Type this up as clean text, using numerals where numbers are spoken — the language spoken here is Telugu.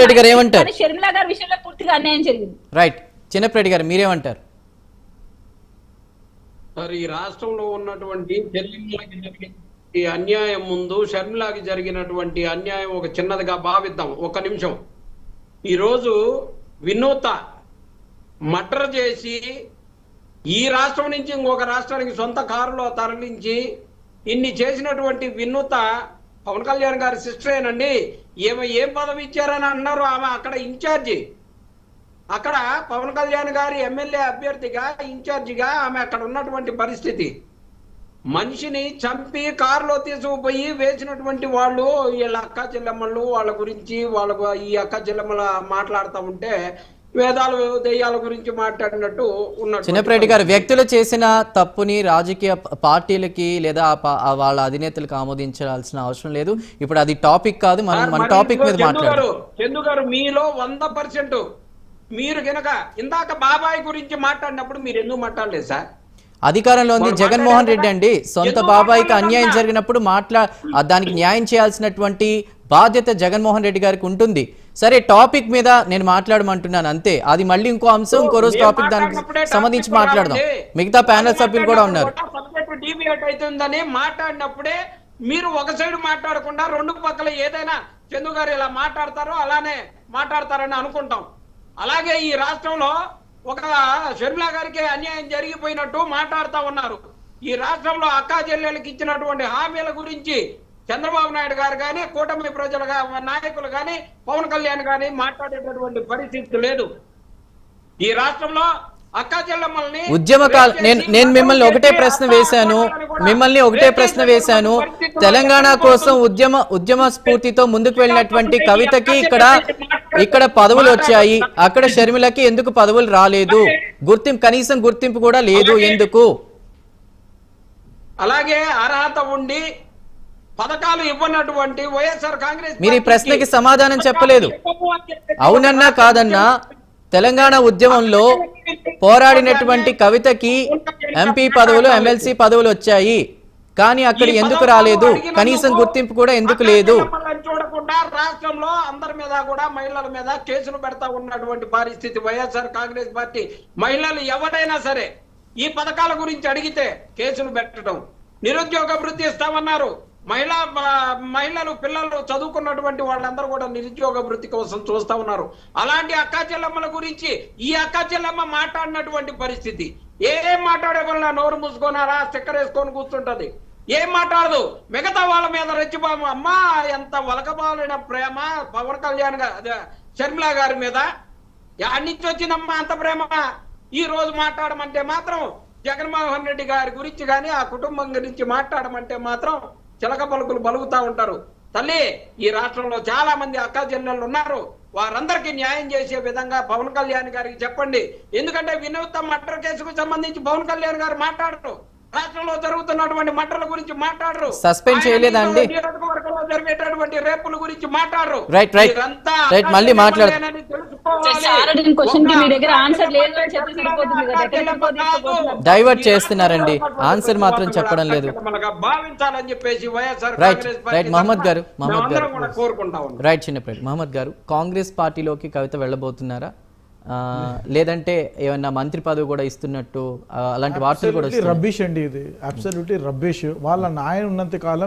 చిన్నప్రెడ్డి గారు ఏమంటారు? షర్మిల గారి విషయంలో పూర్తిగా అన్యాయం జరిగింది. రైట్, చిన్నప్రెడ్డి గారు మీరేమంటారు? మరి ఈ రాష్ట్రంలో ఉన్నటువంటి షర్మిలకి జరిగిన అన్యాయం ముందు షర్మిలకి జరిగినటువంటి అన్యాయం ఒక చిన్నదిగా భావిద్దాం. ఒక నిమిషం. ఈరోజు వినూత మర్డర్ చేసి ఈ రాష్ట్రం నుంచి ఇంకొక రాష్ట్రానికి సొంత కారులో తరలించి ఇన్ని చేసినటువంటి వినూత పవన్ కళ్యాణ్ గారి సిస్టరేనండి. ఏం పదవి ఇచ్చారని అన్నారు. ఆమె అక్కడ ఇన్ఛార్జి, అక్కడ పవన్ కళ్యాణ్ గారి ఎమ్మెల్యే అభ్యర్థిగా ఇన్ఛార్జిగా ఆమె అక్కడ ఉన్నటువంటి పరిస్థితి. మనిషిని చంపి కారులో తీసుకుపోయి వేసినటువంటి వాళ్ళు వీళ్ళ అక్క చెల్లెమ్మలు వాళ్ళ గురించి ఈ అక్క చెల్లెమ్మల మాట్లాడుతూ ఉంటే వేదాలు దెయ్యాల గురించి మాట్లాడినట్టు ఉన్నట్టు. చిన్నప్రెడ్డి గారు, వ్యక్తులు చేసిన తప్పుని రాజకీయ పార్టీలకి లేదా వాళ్ళ అధినేతలకు ఆమోదించాల్సిన అవసరం లేదు. ఇప్పుడు అది టాపిక్ కాదు, మన టాపిక్ మీద మాట్లాడారు. చందు గారు, మీలో 100% మీరు గనక ఇందాక బాబాయ్ గురించి మాట్లాడినప్పుడు మీరు ఎందుకు మాట్లాడలేదు సార్? అధికారంలో ఉంది జగన్మోహన్ రెడ్డి అండి. సొంత బాబాయికి అన్యాయం జరిగినప్పుడు దానికి న్యాయం చేయాల్సినటువంటి బాధ్యత జగన్మోహన్ రెడ్డి గారికి ఉంటుంది. సరే, టాపిక్ మీద నేను మాట్లాడమంటున్నాను అంతే. అది మళ్ళీ ఇంకో అంశం, ఇంకో రోజు టాపిక్ దానికి సంబంధించి మాట్లాడదాం. మిగతా ప్యానెల్ సభ్యులు కూడా ఉన్నారు. అవుతుందని మాట్లాడినప్పుడే మీరు ఒక సైడ్ మాట్లాడకుండా రెండు పక్కల ఏదైనా చందు గారు ఇలా మాట్లాడతారో అలానే మాట్లాడతారని అనుకుంటాం. అలాగే ఈ రాష్ట్రంలో ఒక షర్మిల గారికి అన్యాయం జరిగిపోయినట్టు మాట్లాడుతూ ఉన్నారు. ఈ రాష్ట్రంలో అక్కా చెల్లెళ్ళకి ఇచ్చినటువంటి హామీల గురించి చంద్రబాబు నాయుడు గారు కానీ కూటమి ప్రజల నాయకులు కానీ పవన్ కళ్యాణ్ కానీ మాట్లాడేటటువంటి పరిస్థితి లేదు. ఈ రాష్ట్రంలో అక్కా చెల్లెమ్మల్ని నేను మిమ్మల్ని ఒకటే ప్రశ్న వేశాను. తెలంగాణ కోసం ఉద్యమ స్ఫూర్తితో ముందుకు వెళ్ళినటువంటి కవితకి ఇక్కడ పదవులు వచ్చాయి, అక్కడ షర్మిలకి ఎందుకు పదవులు రాలేదు? కనీసం గుర్తింపు కూడా లేదు ఎందుకు? అలాగే అర్హత ఉండి పథకాలు ఇవ్వనటువంటి వైఎస్ఆర్ కాంగ్రెస్ మీరు ఈ ప్రశ్నకి సమాధానం చెప్పలేదు. అవునన్నా కాదన్నా తెలంగాణ ఉద్యమంలో పోరాడినటువంటి కవితకి ఎంపీ పదవులు, ఎమ్మెల్సీ పదవులు వచ్చాయి, కానీ అక్కడ ఎందుకు రాలేదు? కనీసం గుర్తింపు కూడా ఎందుకు లేదు? చూడకుండా రాష్ట్రంలో అందరి మీద కూడా మహిళల మీద కేసులు పెడతా ఉన్నటువంటి పరిస్థితి. వైఎస్ఆర్ కాంగ్రెస్ పార్టీ మహిళలు ఎవరైనా సరే ఈ పథకాల గురించి అడిగితే కేసులు పెట్టడం, నిరుద్యోగ వృత్తి ఇస్తామన్నారు. మహిళలు పిల్లలు చదువుకున్నటువంటి వాళ్ళందరూ కూడా నిరుద్యోగ వృత్తి కోసం చూస్తా ఉన్నారు. అలాంటి అక్కా చెల్లెమ్మల గురించి ఈ అక్కా చెల్లెమ్మ మాట్లాడినటువంటి పరిస్థితి. ఏం మాట్లాడే వల్ల నోరు మూసుకున్నారా, స్టిక్కర్ వేసుకొని కూర్చుంటది, ఏం మాట్లాడదు. మిగతా వాళ్ళ మీద రెచ్చిపోము. అమ్మా, ఎంత వలకబాలిన ప్రేమ పవన్ కళ్యాణ్ షర్మిల గారి మీద యాడ్ నుంచి వచ్చిందమ్మా అంత ప్రేమ. ఈ రోజు మాట్లాడమంటే మాత్రం జగన్మోహన్ రెడ్డి గారి గురించి కానీ ఆ కుటుంబం గురించి మాట్లాడమంటే మాత్రం చిలక పలుకులు బలుగుతా ఉంటారు. తల్లి, ఈ రాష్ట్రంలో చాలా మంది అక్కా చెల్లెళ్ళు ఉన్నారు. వారందరికీ న్యాయం చేసే విధంగా పవన్ కళ్యాణ్ గారికి చెప్పండి. ఎందుకంటే వినూత్న మర్డర్ కేసుకు సంబంధించి పవన్ కళ్యాణ్ గారు మాట్లాడరు, రాష్ట్రంలో జరుగుతున్నటువంటి మర్డర్ల గురించి మాట్లాడరు, సస్పెండ్ చేయలేదండి, జరిగేటటువంటి రేపుల గురించి మాట్లాడరు. మళ్ళీ మాట్లాడరు. డైవర్ట్ చేస్తున్నారండి, ఆన్సర్ మాత్రం చెప్పడం లేదు. భావించాలని చెప్పేసి వైఎస్ఆర్ కోరుకుంటా ఉన్నాం. రైట్, చిన్నప్రెడ్డి మహమ్మద్ గారు, కాంగ్రెస్ పార్టీలోకి కవిత వెళ్ళబోతున్నారా, లేదంటే ఏమన్నా మంత్రి పదవి కూడా ఇస్తున్నట్టు అలాంటి వార్తలు కూడా? రబ్బిష్ అండి, ఇది అబ్సల్యూట్లీ రబ్బిష్. వాళ్ళ నాయన ఉన్నంత కాలం